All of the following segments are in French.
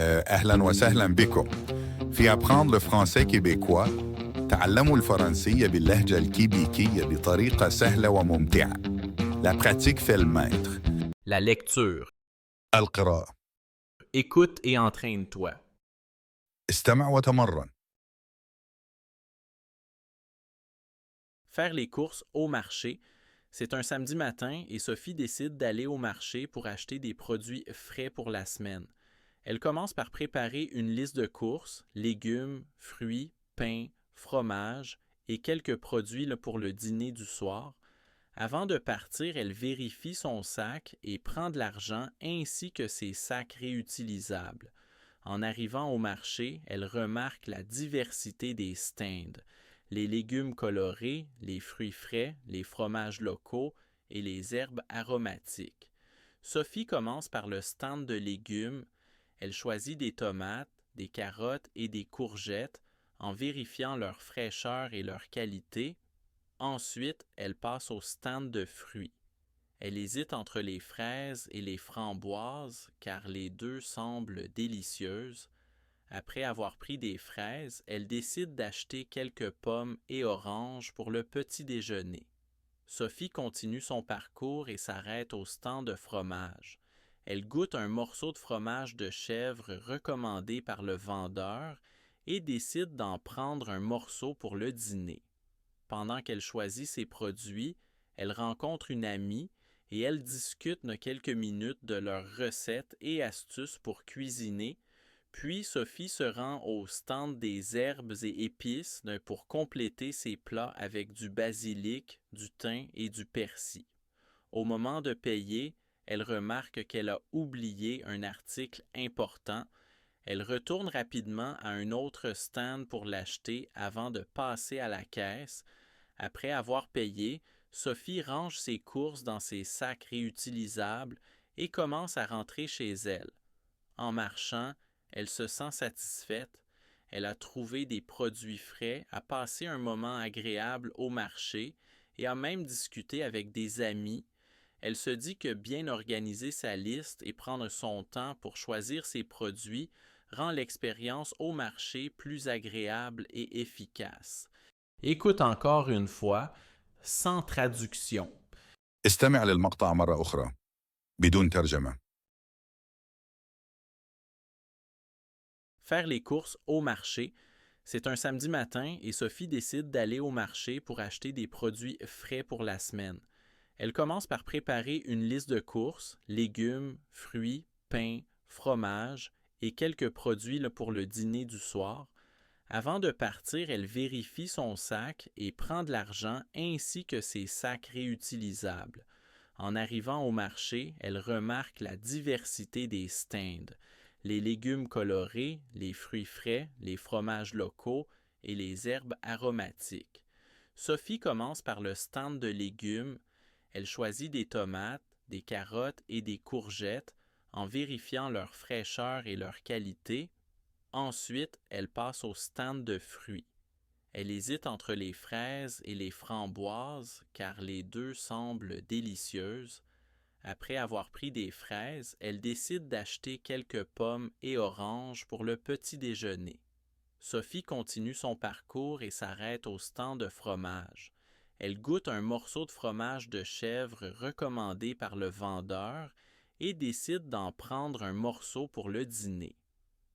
أهلا وسهلا بكم. في apprendre le français québécois تعلموا الفرنسية باللهجة الكيبيكية بطريقة سهلة وممتعة. La pratique fait le maître. La lecture. القراءة. Écoute et entraîne-toi. استمع وتمرن. Faire les courses au marché. C'est un samedi matin et Sophie décide d'aller au marché pour acheter des produits frais pour la semaine. Elle commence par préparer une liste de courses, légumes, fruits, pain, fromage et quelques produits pour le dîner du soir. Avant de partir, elle vérifie son sac et prend de l'argent ainsi que ses sacs réutilisables. En arrivant au marché, elle remarque la diversité des stands. Les légumes colorés, les fruits frais, les fromages locaux et les herbes aromatiques. Sophie commence par le stand de légumes. Elle choisit des tomates, des carottes et des courgettes en vérifiant leur fraîcheur et leur qualité. Ensuite, elle passe au stand de fruits. Elle hésite entre les fraises et les framboises car les deux semblent délicieuses. Après avoir pris des fraises, elle décide d'acheter quelques pommes et oranges pour le petit déjeuner. Sophie continue son parcours et s'arrête au stand de fromage. Elle goûte un morceau de fromage de chèvre recommandé par le vendeur et décide d'en prendre un morceau pour le dîner. Pendant qu'elle choisit ses produits, elle rencontre une amie et elles discutent quelques minutes de leurs recettes et astuces pour cuisiner. Puis Sophie se rend au stand des herbes et épices pour compléter ses plats avec du basilic, du thym et du persil. Au moment de payer, elle remarque qu'elle a oublié un article important. Elle retourne rapidement à un autre stand pour l'acheter avant de passer à la caisse. Après avoir payé, Sophie range ses courses dans ses sacs réutilisables et commence à rentrer chez elle. En marchant, elle se sent satisfaite. Elle a trouvé des produits frais, a passé un moment agréable au marché et a même discuté avec des amis. Elle se dit que bien organiser sa liste et prendre son temps pour choisir ses produits rend l'expérience au marché plus agréable et efficace. Écoute encore une fois, sans traduction. استمع للمقطع مرة أخرى بدون ترجمة. Faire les courses au marché. C'est un samedi matin et Sophie décide d'aller au marché pour acheter des produits frais pour la semaine. Elle commence par préparer une liste de courses, légumes, fruits, pain, fromage et quelques produits pour le dîner du soir. Avant de partir, elle vérifie son sac et prend de l'argent ainsi que ses sacs réutilisables. En arrivant au marché, elle remarque la diversité des stands. Les légumes colorés, les fruits frais, les fromages locaux et les herbes aromatiques. Sophie commence par le stand de légumes. Elle choisit des tomates, des carottes et des courgettes en vérifiant leur fraîcheur et leur qualité. Ensuite, elle passe au stand de fruits. Elle hésite entre les fraises et les framboises car les deux semblent délicieuses. Après avoir pris des fraises, elle décide d'acheter quelques pommes et oranges pour le petit déjeuner. Sophie continue son parcours et s'arrête au stand de fromage. Elle goûte un morceau de fromage de chèvre recommandé par le vendeur et décide d'en prendre un morceau pour le dîner.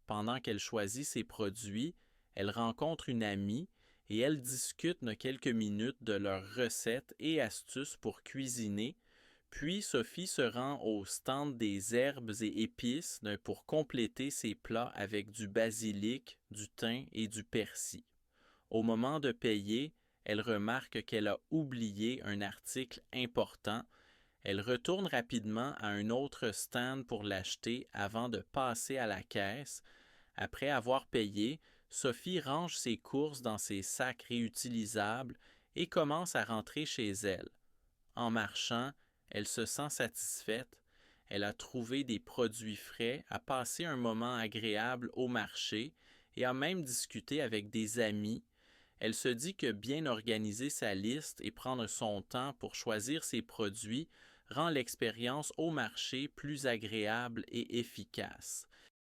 Pendant qu'elle choisit ses produits, elle rencontre une amie et elles discutent quelques minutes de leurs recettes et astuces pour cuisiner. Puis Sophie se rend au stand des herbes et épices pour compléter ses plats avec du basilic, du thym et du persil. Au moment de payer, elle remarque qu'elle a oublié un article important. Elle retourne rapidement à un autre stand pour l'acheter avant de passer à la caisse. Après avoir payé, Sophie range ses courses dans ses sacs réutilisables et commence à rentrer chez elle. En marchant, elle se sent satisfaite. Elle a trouvé des produits frais, a passé un moment agréable au marché et a même discuté avec des amis. Elle se dit que bien organiser sa liste et prendre son temps pour choisir ses produits rend l'expérience au marché plus agréable et efficace.